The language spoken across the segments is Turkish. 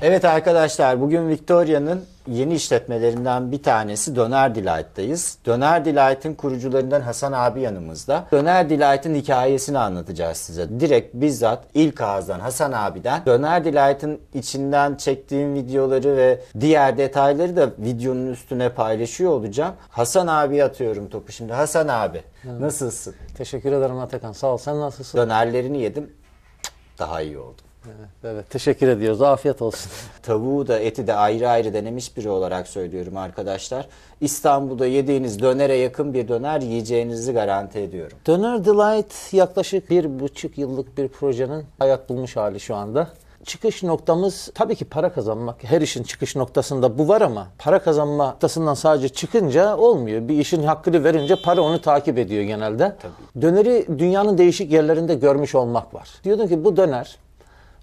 Evet arkadaşlar, bugün Victoria'nın yeni işletmelerinden bir tanesi Döner Delight'tayız. Döner Delight'ın kurucularından Hasan abi yanımızda. Döner Delight'ın hikayesini anlatacağız size. Direkt bizzat ilk ağızdan Hasan abiden. Döner Delight'ın içinden çektiğim videoları ve diğer detayları da videonun üstüne paylaşıyor olacağım. Hasan abiye atıyorum topu şimdi. Hasan abi, nasılsın? Teşekkür ederim Atakan. Sağ ol. Sen nasılsın? Dönerlerini yedim. Daha iyi oldu. Evet, teşekkür ediyoruz. Afiyet olsun. Tavuğu da eti de ayrı ayrı denemiş biri olarak söylüyorum arkadaşlar. İstanbul'da yediğiniz dönere yakın bir döner yiyeceğinizi garanti ediyorum. Döner Delight yaklaşık 1,5 yıllık bir projenin hayat bulmuş hali şu anda. Çıkış noktamız tabii ki para kazanmak. Her işin çıkış noktasında bu var ama para kazanma noktasından sadece çıkınca olmuyor. Bir işin hakkını verince para onu takip ediyor genelde. Tabii. Döneri dünyanın değişik yerlerinde görmüş olmak var. Diyordum ki bu döner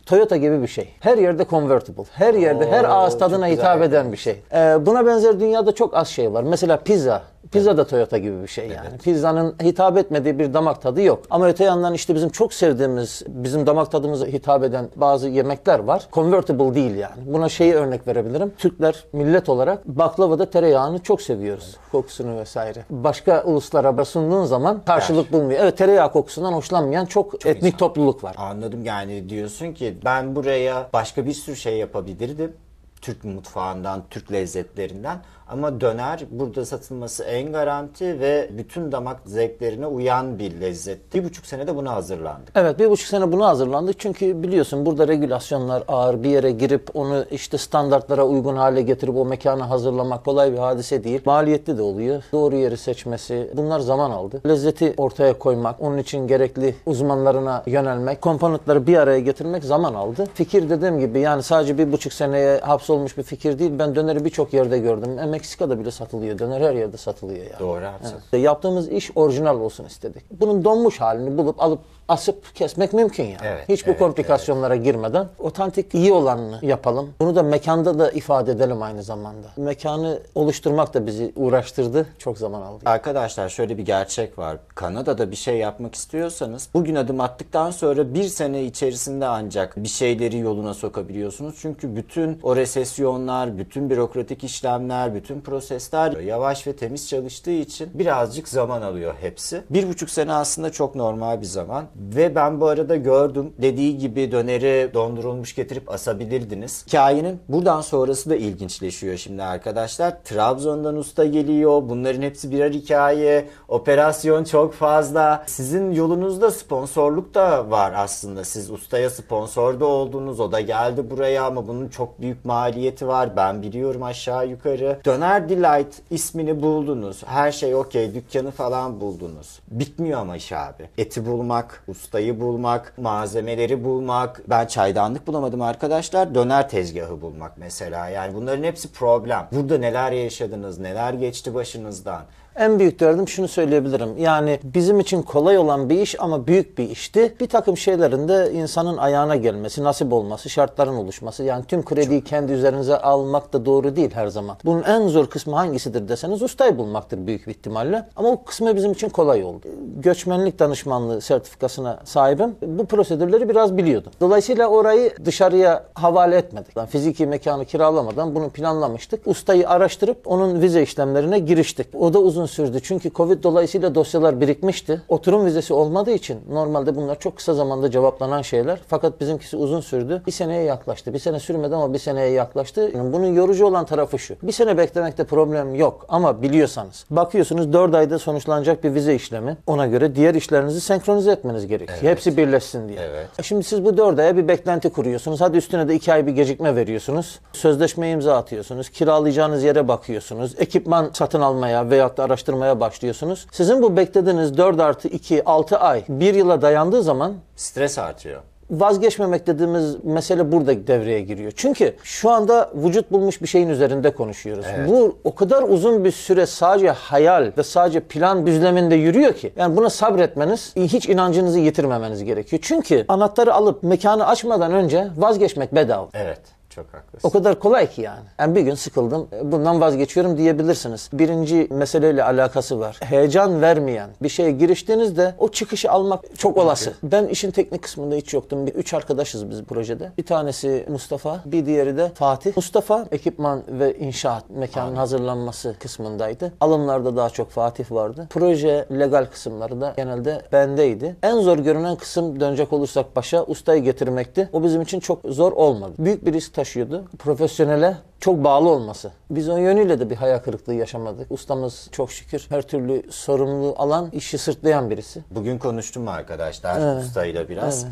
Toyota gibi bir şey. Her yerde convertible. Her yerde, her ağız tadına hitap eden bir şey. Buna benzer dünyada çok az şey var. Mesela pizza. Pizza da Toyota gibi bir şey yani. Evet. Pizzanın hitap etmediği bir damak tadı yok. Ama öte yandan işte bizim çok sevdiğimiz, bizim damak tadımıza hitap eden bazı yemekler var. Convertible değil yani. Buna şeyi örnek verebilirim. Türkler millet olarak baklavada tereyağını çok seviyoruz. Kokusunu vesaire. Başka uluslara sunduğun zaman karşılık bulmuyor. Evet, tereyağı kokusundan hoşlanmayan çok etnik insan. Topluluk var. Anladım, yani diyorsun ki ben buraya başka bir sürü şey yapabilirdim. Türk mutfağından, Türk lezzetlerinden. Ama döner burada satılması en garanti ve bütün damak zevklerine uyan bir lezzet. 1,5 senede buna hazırlandık. Evet, 1,5 sene buna hazırlandık. Çünkü biliyorsun burada regülasyonlar ağır. Bir yere girip onu işte standartlara uygun hale getirip o mekanı hazırlamak kolay bir hadise değil. Maliyetli de oluyor. Doğru yeri seçmesi, bunlar zaman aldı. Lezzeti ortaya koymak, onun için gerekli uzmanlarına yönelmek, komponentleri bir araya getirmek zaman aldı. Fikir dediğim gibi yani sadece 1,5 seneye hapsolmuş bir fikir değil. Ben döneri birçok yerde gördüm. Meksika'da bile satılıyor. Döner her yerde satılıyor yani. Doğru. Evet. Yaptığımız iş orijinal olsun istedik. Bunun donmuş halini bulup alıp asıp kesmek mümkün yani. Evet, Hiçbir komplikasyonlara girmeden otantik iyi olanını yapalım. Bunu da mekanda da ifade edelim aynı zamanda. Mekanı oluşturmak da bizi uğraştırdı. Çok zaman aldı. Arkadaşlar şöyle bir gerçek var. Kanada'da bir şey yapmak istiyorsanız bugün adım attıktan sonra 1 sene içerisinde ancak bir şeyleri yoluna sokabiliyorsunuz. Çünkü bütün o resesyonlar, bütün bürokratik işlemler, bütün prosesler yavaş ve temiz çalıştığı için birazcık zaman alıyor hepsi. 1,5 sene aslında çok normal bir zaman. Ve ben bu arada gördüm. Dediği gibi döneri dondurulmuş getirip asabilirdiniz. Hikayenin buradan sonrası da ilginçleşiyor şimdi arkadaşlar. Trabzon'dan usta geliyor. Bunların hepsi birer hikaye. Operasyon çok fazla. Sizin yolunuzda sponsorluk da var aslında. Siz ustaya sponsor da oldunuz. O da geldi buraya ama bunun çok büyük maliyeti var. Ben biliyorum aşağı yukarı. Döner Delight ismini buldunuz. Her şey okey. Dükkanı falan buldunuz. Bitmiyor ama iş abi. Eti bulmak, ustayı bulmak, malzemeleri bulmak. Ben çaydanlık bulamadım arkadaşlar. Döner tezgahı bulmak mesela. Yani bunların hepsi problem. Burada neler yaşadınız, neler geçti başınızdan? En büyük derdim şunu söyleyebilirim. Yani bizim için kolay olan bir iş ama büyük bir işti. Bir takım şeylerin de insanın ayağına gelmesi, nasip olması, şartların oluşması. Yani tüm krediyi kendi üzerinize almak da doğru değil her zaman. Bunun en zor kısmı hangisidir deseniz ustayı bulmaktır büyük bir ihtimalle. Ama o kısmı bizim için kolay oldu. Göçmenlik danışmanlığı sertifikasına sahibim. Bu prosedürleri biraz biliyordum. Dolayısıyla orayı dışarıya havale etmedik. Yani fiziki mekanı kiralamadan bunu planlamıştık. Ustayı araştırıp onun vize işlemlerine giriştik. O da uzun sürdü. Çünkü Covid dolayısıyla dosyalar birikmişti. Oturum vizesi olmadığı için normalde bunlar çok kısa zamanda cevaplanan şeyler. Fakat bizimkisi uzun sürdü. 1 seneye yaklaştı. 1 sene sürmedi ama 1 seneye yaklaştı. Bunun yorucu olan tarafı şu. 1 sene beklemekte problem yok ama biliyorsanız bakıyorsunuz 4 ayda sonuçlanacak bir vize işlemi. Ona göre diğer işlerinizi senkronize etmeniz gerekiyor. Evet. Hepsi birleşsin diye. Evet. Şimdi siz bu 4 aya bir beklenti kuruyorsunuz. Hadi üstüne de 2 ay bir gecikme veriyorsunuz. Sözleşme imza atıyorsunuz. Kiralayacağınız yere bakıyorsunuz. Ekipman satın almaya veyahut da araştırmaya başlıyorsunuz. Sizin bu beklediğiniz 4+2, 6 ay 1 yıla dayandığı zaman stres artıyor. Vazgeçmemek dediğimiz mesele burada devreye giriyor. Çünkü şu anda vücut bulmuş bir şeyin üzerinde konuşuyoruz. Evet. Bu o kadar uzun bir süre sadece hayal ve sadece plan düzleminde yürüyor ki. Yani buna sabretmeniz, hiç inancınızı yitirmemeniz gerekiyor. Çünkü anahtarı alıp mekanı açmadan önce vazgeçmek bedava. Evet. Çok haklısın. O kadar kolay ki yani. Yani bir gün sıkıldım, bundan vazgeçiyorum diyebilirsiniz. Birinci meseleyle alakası var. Heyecan vermeyen bir şeye giriştiğinizde o çıkışı almak çok olası. Ben işin teknik kısmında hiç yoktum. 3 arkadaşız biz projede. Bir tanesi Mustafa, bir diğeri de Fatih. Mustafa ekipman ve inşaat mekanın hazırlanması kısmındaydı. Alımlarda daha çok Fatih vardı. Proje legal kısımları da genelde bendeydi. En zor görünen kısım, dönecek olursak başa, ustayı getirmekti. O bizim için çok zor olmadı. Büyük bir risk taşıyordu. Profesyonele çok bağlı olması. Biz o yönüyle de bir hayal kırıklığı yaşamadık. Ustamız çok şükür her türlü sorumluluğu alan, işi sırtlayan birisi. Bugün konuştum arkadaşlar ustayla biraz.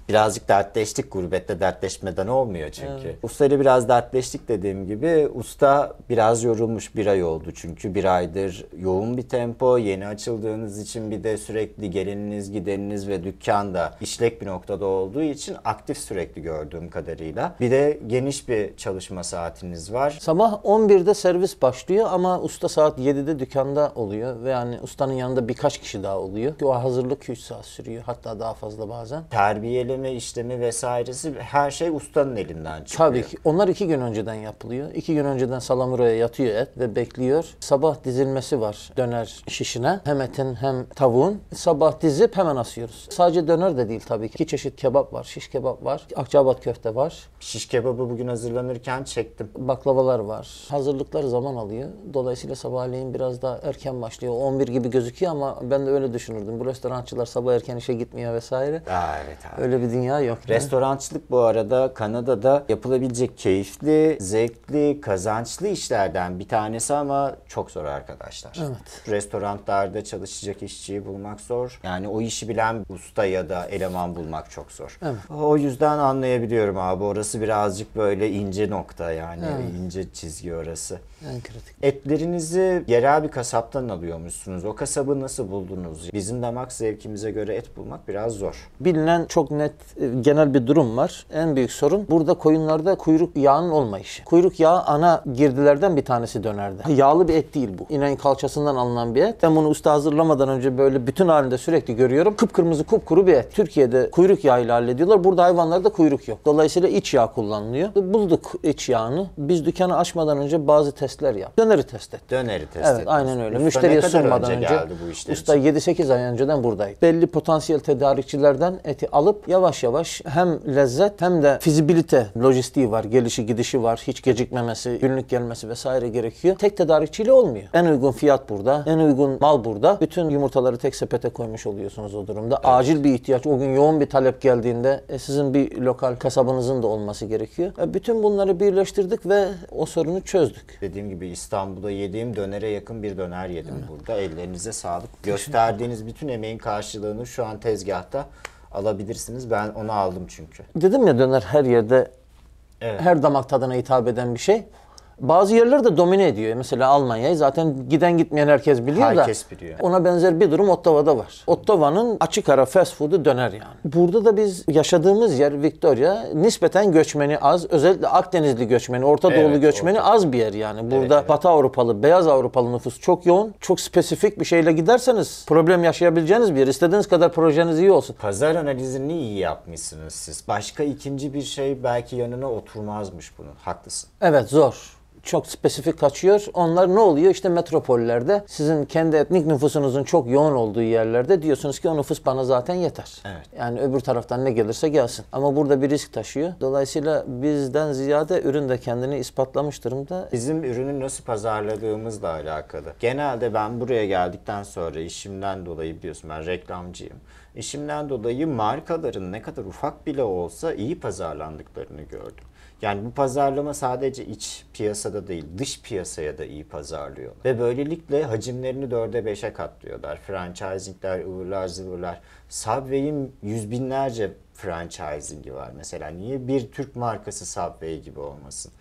Birazcık dertleştik. Gurbette dertleşmeden olmuyor çünkü. Ustayla biraz dertleştik dediğim gibi. Usta biraz yorulmuş, bir ay oldu çünkü. Bir aydır yoğun bir tempo. Yeni açıldığınız için bir de sürekli geleniniz, gideniniz ve dükkan da işlek bir noktada olduğu için aktif sürekli gördüğüm kadarıyla. Bir de geniş bir çalışma saatiniz var. Sabah 11'de servis başlıyor ama usta saat 7'de dükkanda oluyor ve yani ustanın yanında birkaç kişi daha oluyor. O hazırlık 3 saat sürüyor, hatta daha fazla bazen. Terbiyeleme işlemi vesairesi her şey ustanın elinden çıkıyor. Tabii ki. Onlar 2 gün önceden yapılıyor. 2 gün önceden salamuraya yatıyor et ve bekliyor. Sabah dizilmesi var döner şişine. Hem etin hem tavuğun. Sabah dizip hemen asıyoruz. Sadece döner de değil tabii ki. 2 çeşit kebap var. Şiş kebap var. Akçaabat köfte var. Şiş kebabı bugün hazırlanırken çektim. Baklavalar var. Hazırlıklar zaman alıyor. Dolayısıyla sabahleyin biraz daha erken başlıyor. 11 gibi gözüküyor ama ben de öyle düşünürdüm. Bu restorançılar sabah erken işe gitmiyor vesaire. Evet abi. Öyle bir dünya yok. Restorançılık bu arada Kanada'da yapılabilecek keyifli, zevkli, kazançlı işlerden bir tanesi ama çok zor arkadaşlar. Evet. Restoranlarda çalışacak işçiyi bulmak zor. Yani o işi bilen usta ya da eleman bulmak çok zor. Evet. O yüzden anlayabiliyorum abi. Orası birazcık böyle ince nokta yani. İnce çizgi orası. En kritik. Etlerinizi yerel bir kasaptan alıyormuşsunuz. O kasabı nasıl buldunuz? Bizim damak zevkimize göre et bulmak biraz zor. Bilinen çok net genel bir durum var. En büyük sorun burada koyunlarda kuyruk yağının olmayışı. Kuyruk yağı ana girdilerden bir tanesi dönerde. Yağlı bir et değil bu. İneğin kalçasından alınan bir et. Ben bunu usta hazırlamadan önce böyle bütün halinde sürekli görüyorum. Kıpkırmızı kupkuru bir et. Türkiye'de kuyruk yağıyla hallediyorlar. Burada hayvanlarda kuyruk yok. Dolayısıyla iç yağ kullanılıyor. Bulduk iç yağını. Biz dükkanı açmadan önce bazı testler yaptık. Döneri test ettik. Döneri test Evet, ettiniz. aynen öyle. Usta Müşteriye ne kadar sunmadan önce geldi bu işler usta için? 7-8 ay önceden buradaydı. Belli potansiyel tedarikçilerden eti alıp yavaş yavaş hem lezzet hem de fizibilite lojistiği var. Gelişi gidişi var. Hiç gecikmemesi, günlük gelmesi vesaire gerekiyor. Tek tedarikçiyle olmuyor. En uygun fiyat burada. En uygun mal burada. Bütün yumurtaları tek sepete koymuş oluyorsunuz o durumda. Evet. Acil bir ihtiyaç. O gün yoğun bir talep geldiğinde sizin bir lokal kasabınızın da olması gerekiyor. Bütün bunları birleştirdik ve o sorunu çözdük. Dediğim gibi İstanbul'da yediğim dönere yakın bir döner yedim burada. Ellerinize sağlık. Gösterdiğiniz bütün emeğin karşılığını şu an tezgahta alabilirsiniz. Ben onu aldım çünkü. Dedim ya, döner her yerde, her damak tadına hitap eden bir şey. Bazı yerler de domine ediyor. Mesela Almanya'yı zaten giden gitmeyen herkes biliyor da. Herkes biliyor. Ona benzer bir durum Ottawa'da var. Ottawa'nın açık ara fast food'u döner yani. Burada da biz yaşadığımız yer Victoria nispeten göçmeni az. Özellikle Akdenizli göçmeni, Orta Doğulu göçmeni az bir yer yani. Burada Batı Avrupalı, Beyaz Avrupalı nüfus çok yoğun. Çok spesifik bir şeyle giderseniz problem yaşayabileceğiniz bir yer. İstediğiniz kadar projeniz iyi olsun. Pazar analizini iyi yapmışsınız siz. Başka ikinci bir şey belki yanına oturmazmış bunun. Haklısın. Evet, zor. Çok spesifik kaçıyor. Onlar ne oluyor? İşte metropollerde, sizin kendi etnik nüfusunuzun çok yoğun olduğu yerlerde diyorsunuz ki o nüfus bana zaten yeter. Evet. Yani öbür taraftan ne gelirse gelsin. Ama burada bir risk taşıyor. Dolayısıyla bizden ziyade ürün de kendini ispatlamış durumda. Bizim ürünü nasıl pazarladığımızla alakalı. Genelde ben buraya geldikten sonra işimden dolayı, biliyorsun ben reklamcıyım. İşimden dolayı markaların ne kadar ufak bile olsa iyi pazarlandıklarını gördüm. Yani bu pazarlama sadece iç piyasada değil, dış piyasaya da iyi pazarlıyor. Ve böylelikle hacimlerini 4'e 5'e katlıyorlar. Franchisingler, ıvırlar zıvırlar. Subway'in yüz binlerce franchisingi var mesela. Niye bir Türk markası Subway gibi olmasın?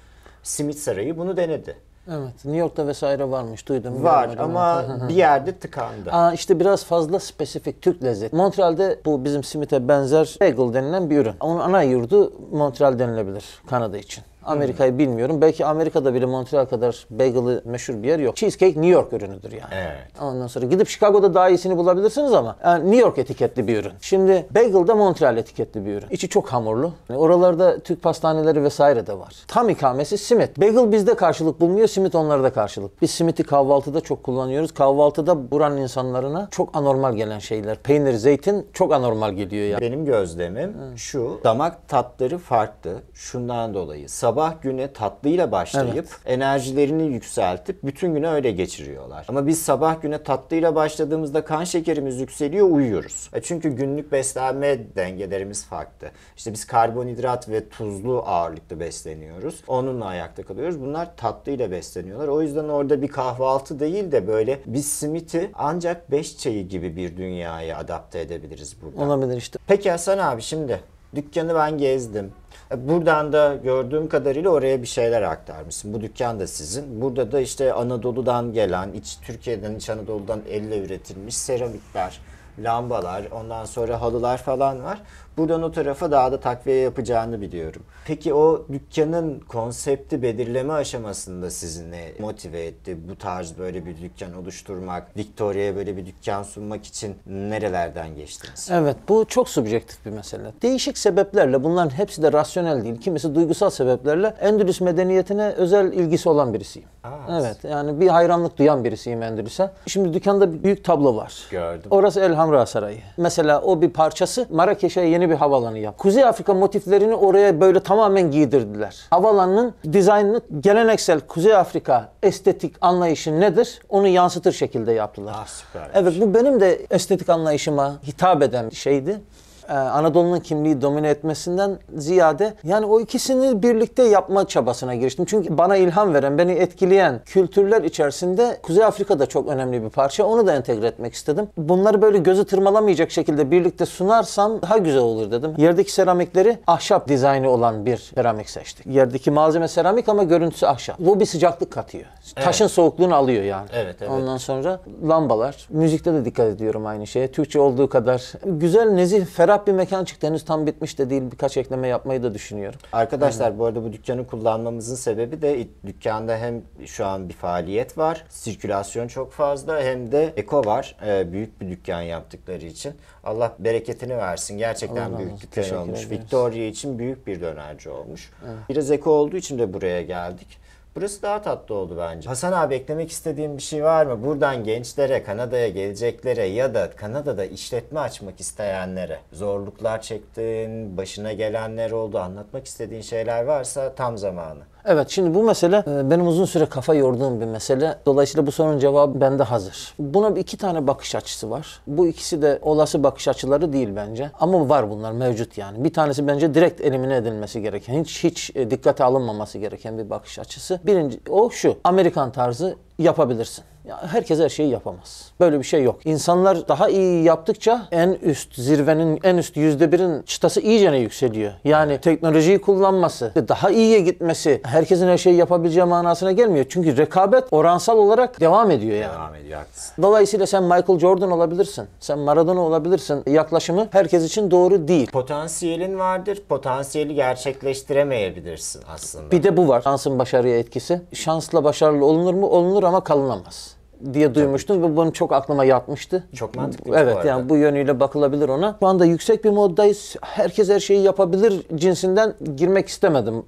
Simit Sarayı bunu denedi. Evet, New York'ta vesaire varmış, duydum. Var görmedim. ama bir yerde tıkandı. İşte biraz fazla spesifik Türk lezzeti. Montreal'de bu bizim simite benzer bagel denilen bir ürün. Onun ana yurdu Montreal denilebilir Kanada için. Amerika'yı bilmiyorum. Belki Amerika'da bile Montreal kadar bagel'ı meşhur bir yer yok. Cheesecake New York ürünüdür yani. Evet. Ondan sonra gidip Chicago'da daha iyisini bulabilirsiniz ama New York etiketli bir ürün. Şimdi bagel da Montreal etiketli bir ürün. İçi çok hamurlu. Oralarda Türk pastaneleri vesaire de var. Tam ikamesi simit. Bagel bizde karşılık bulmuyor, simit onlarda karşılık. Biz simiti kahvaltıda çok kullanıyoruz. Kahvaltıda buranın insanlarına çok anormal gelen şeyler. Peynir, zeytin çok anormal geliyor yani. Benim gözlemim şu, damak tatları farklı. Şundan dolayı sabah güne tatlıyla başlayıp enerjilerini yükseltip bütün günü öyle geçiriyorlar. Ama biz sabah güne tatlıyla başladığımızda kan şekerimiz yükseliyor, uyuyoruz. Çünkü günlük beslenme dengelerimiz farklı. İşte biz karbonhidrat ve tuzlu ağırlıklı besleniyoruz. Onunla ayakta kalıyoruz. Bunlar tatlıyla besleniyorlar. O yüzden orada bir kahvaltı değil de böyle biz simiti ancak 5 çayı gibi bir dünyaya adapte edebiliriz burada. Olabilir işte. Peki Hasan abi, şimdi dükkanı ben gezdim. Buradan da gördüğüm kadarıyla oraya bir şeyler aktarmışsın. Bu dükkan da sizin. Burada da işte Anadolu'dan gelen, Türkiye'den, İç Anadolu'dan elle üretilmiş seramikler, lambalar, ondan sonra halılar falan var. Buradan o tarafa daha da takviye yapacağını biliyorum. Peki o dükkanın konsepti belirleme aşamasında sizi ne motive etti? Bu tarz böyle bir dükkan oluşturmak, Victoria'ya böyle bir dükkan sunmak için nerelerden geçtiniz? Evet, bu çok subjektif bir mesele. Değişik sebeplerle, bunların hepsi de rasyonel değil, kimisi duygusal sebeplerle Endülüs medeniyetine özel ilgisi olan birisiyim. Evet, yani bir hayranlık duyan birisiyim Endülüs'e. Şimdi dükkanda bir büyük tablo var. Gördüm. Orası Elhamra Sarayı. Mesela o bir parçası. Marrakeş'e yeni bir havalanı yap. Kuzey Afrika motiflerini oraya böyle tamamen giydirdiler. Havalanının dizaynını geleneksel Kuzey Afrika estetik anlayışı nedir? Onu yansıtır şekilde yaptılar. Süper. Evet, bu benim de estetik anlayışıma hitap eden bir şeydi. Anadolu'nun kimliği domine etmesinden ziyade yani o ikisini birlikte yapma çabasına giriştim. Çünkü bana ilham veren, beni etkileyen kültürler içerisinde Kuzey Afrika da çok önemli bir parça. Onu da entegre etmek istedim. Bunları böyle gözü tırmalamayacak şekilde birlikte sunarsam daha güzel olur dedim. Yerdeki seramikleri ahşap dizaynı olan bir seramik seçtik. Yerdeki malzeme seramik ama görüntüsü ahşap. Bu bir sıcaklık katıyor. Evet. Taşın soğukluğunu alıyor yani. Evet, evet. Ondan sonra lambalar. Müzikte de dikkat ediyorum aynı şeye. Türkçe olduğu kadar güzel, nezih, ferah bir mekan çıktı. Henüz tam bitmiş de değil. Birkaç ekleme yapmayı da düşünüyorum. Arkadaşlar, bu arada bu dükkanı kullanmamızın sebebi de dükkanda hem şu an bir faaliyet var, sirkülasyon çok fazla, hem de eko var. Büyük bir dükkan yaptıkları için. Allah bereketini versin. Gerçekten Allah büyük razı olsun. dükkan Teşekkür olmuş. ederiz. Victoria için büyük bir dönerci olmuş. Biraz eko olduğu için de buraya geldik. Burası daha tatlı oldu bence. Hasan abi, eklemek istediğin bir şey var mı? Buradan gençlere, Kanada'ya geleceklere ya da Kanada'da işletme açmak isteyenlere, zorluklar çektin, başına gelenler oldu, anlatmak istediğin şeyler varsa tam zamanı. Evet, şimdi bu mesele benim uzun süre kafa yorduğum bir mesele. Dolayısıyla bu sorunun cevabı bende hazır. Buna iki tane bakış açısı var. Bu ikisi de olası bakış açıları değil bence. Ama var, bunlar mevcut yani. Bir tanesi bence direkt elimine edilmesi gereken, hiç dikkate alınmaması gereken bir bakış açısı. Birinci o şu: Amerikan tarzı yapabilirsin. Ya herkes her şeyi yapamaz. Böyle bir şey yok. İnsanlar daha iyi yaptıkça en üst zirvenin, en üst %1'in çıtası iyicene yükseliyor. Yani teknolojiyi kullanması, daha iyiye gitmesi herkesin her şeyi yapabileceği manasına gelmiyor. Çünkü rekabet oransal olarak devam ediyor yani. Devam ediyor, haklısın. Dolayısıyla sen Michael Jordan olabilirsin, sen Maradona olabilirsin. Yaklaşımı herkes için doğru değil. Potansiyelin vardır, potansiyeli gerçekleştiremeyebilirsin aslında. Bir de bu var. Şansın başarıya etkisi. Şansla başarılı olunur mu? Olunur ama kalınamaz diye duymuştum ve bunu çok aklıma yatmıştı. Çok mantıklı bu Evet, arada. yani bu yönüyle bakılabilir ona. Şu anda yüksek bir moddayız. Herkes her şeyi yapabilir cinsinden girmek istemedim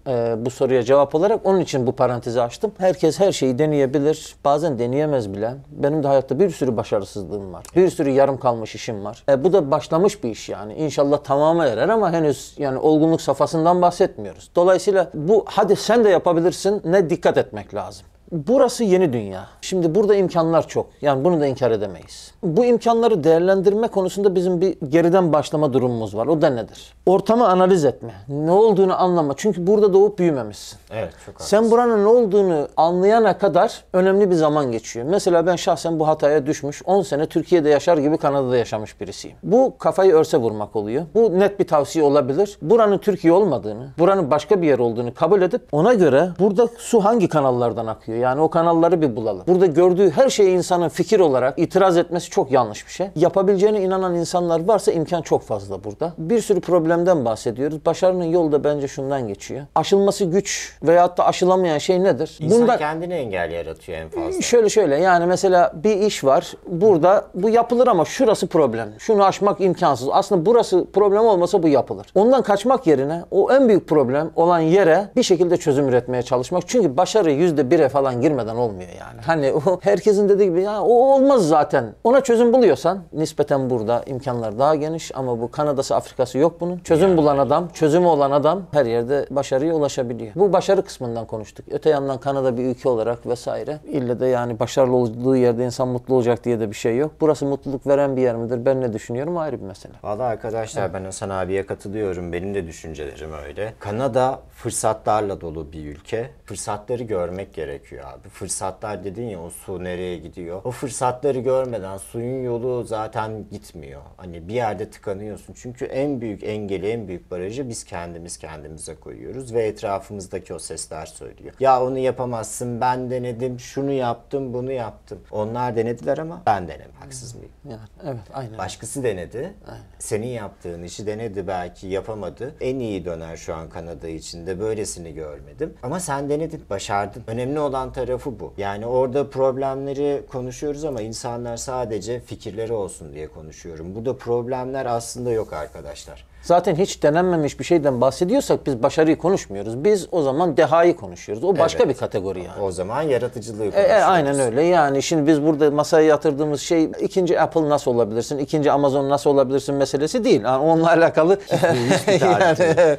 bu soruya cevap olarak. Onun için bu parantezi açtım. Herkes her şeyi deneyebilir. Bazen deneyemez bile. Benim de hayatta bir sürü başarısızlığım var. Bir sürü yarım kalmış işim var. Bu da başlamış bir iş yani. İnşallah tamamı erer ama henüz yani olgunluk safhasından bahsetmiyoruz. Dolayısıyla bu hadi sen de yapabilirsin ne dikkat etmek lazım. Burası yeni dünya. Şimdi burada imkanlar çok. Yani bunu da inkar edemeyiz. Bu imkanları değerlendirme konusunda bizim bir geriden başlama durumumuz var. O da nedir? Ortamı analiz etme. Ne olduğunu anlama. Çünkü burada doğup büyümemişsin. Evet, çok haklısın. Sen buranın ne olduğunu anlayana kadar önemli bir zaman geçiyor. Mesela ben şahsen bu hataya düşmüş, 10 sene Türkiye'de yaşar gibi Kanada'da yaşamış birisiyim. Bu kafayı örse vurmak oluyor. Bu net bir tavsiye olabilir. Buranın Türkiye olmadığını, buranın başka bir yer olduğunu kabul edip ona göre burada su hangi kanallardan akıyor? yapıyor? Yani o kanalları bir bulalım. Burada gördüğü her şeyi insanın fikir olarak itiraz etmesi çok yanlış bir şey. Yapabileceğine inanan insanlar varsa imkan çok fazla burada. Bir sürü problemden bahsediyoruz. Başarının yolu da bence şundan geçiyor. Aşılması güç veyahut da aşılamayan şey nedir? İnsan kendine engel yaratıyor en fazla. Şöyle yani mesela bir iş var. Burada bu yapılır ama şurası problem. Şunu aşmak imkansız. Aslında burası problem olmasa bu yapılır. Ondan kaçmak yerine o en büyük problem olan yere bir şekilde çözüm üretmeye çalışmak. Çünkü başarı %1'e falan girmeden olmuyor yani. Hani o herkesin dediği gibi ya o olmaz zaten. Ona çözüm buluyorsan nispeten burada imkanlar daha geniş ama bu Kanada'sı Afrika'sı yok bunun. Çözüm bulan adam, çözümü olan adam her yerde başarıya ulaşabiliyor. Bu başarı kısmından konuştuk. Öte yandan Kanada bir ülke olarak vesaire. İlle de yani başarılı olduğu yerde insan mutlu olacak diye de bir şey yok. Burası mutluluk veren bir yer midir? Ben ne düşünüyorum ayrı bir mesele. Valla arkadaşlar ben Hasan abiye katılıyorum. Benim de düşüncelerim öyle. Kanada fırsatlarla dolu bir ülke. Fırsatları görmek gerekiyor abi. Fırsatlar dedin ya o su nereye gidiyor? O fırsatları görmeden suyun yolu zaten gitmiyor. Hani bir yerde tıkanıyorsun. Çünkü en büyük engeli, en büyük barajı biz kendimize koyuyoruz ve etrafımızdaki o sesler söylüyor. Ya onu yapamazsın, ben denedim, şunu yaptım, bunu yaptım. Onlar denediler ama ben denedim. Haksız mıyım? Yani evet aynen. Başkası denedi. Aynen. Senin yaptığın işi denedi, belki yapamadı. En iyi döner şu an Kanada içinde. Böylesini görmedim. Ama sen denedin, başardın. Önemli olan tarafı bu. Yani orada problemleri konuşuyoruz ama insanlar sadece fikirleri olsun diye konuşuyorum. Burada problemler aslında yok arkadaşlar. Zaten hiç denenmemiş bir şeyden bahsediyorsak biz başarıyı konuşmuyoruz. Biz o zaman dehayı konuşuyoruz. O başka bir kategori yani. O zaman yaratıcılığı konuşuyoruz. Aynen öyle. Yani şimdi biz burada masaya yatırdığımız şey ikinci Apple nasıl olabilirsin, ikinci Amazon nasıl olabilirsin meselesi değil. Yani onunla alakalı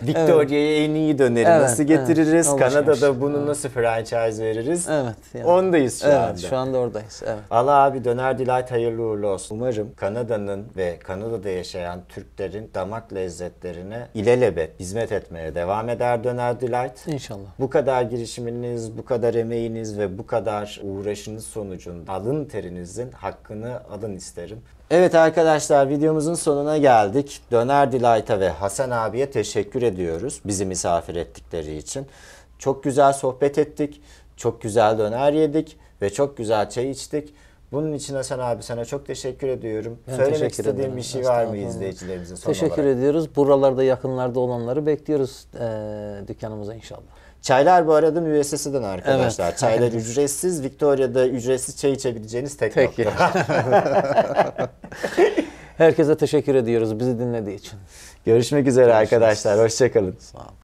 Victoria'ya en iyi döneri nasıl getiririz? Kanada'da bunu nasıl franchise veririz? Evet. Yani. Ondayız şu anda. Şu anda oradayız. Evet. Allah abi Döner Delight hayırlı uğurlu olsun. Umarım Kanada'nın ve Kanada'da yaşayan Türklerin damak lezzetlerine ilelebet hizmet etmeye devam eder Döner Delight. İnşallah. Bu kadar girişiminiz, bu kadar emeğiniz ve bu kadar uğraşınız sonucunda alın terinizin hakkını alın isterim. Evet arkadaşlar videomuzun sonuna geldik. Döner Delight'a ve Hasan abiye teşekkür ediyoruz bizi misafir ettikleri için. Çok güzel sohbet ettik, çok güzel döner yedik ve çok güzel çay içtik. Bunun için Hasan abi sana çok teşekkür ediyorum. Söylemek istediğim bir şey var mı izleyicilerimizin son olarak? Teşekkür ediyoruz. Buralarda yakınlarda olanları bekliyoruz dükkanımıza inşallah. Çaylar bu arada müesseseden arkadaşlar. Evet. Çaylar ücretsiz. Victoria'da ücretsiz çay içebileceğiniz tek nokta. Herkese teşekkür ediyoruz bizi dinlediği için. Görüşmek üzere arkadaşlar. Hoşça kalın. Sağ olun.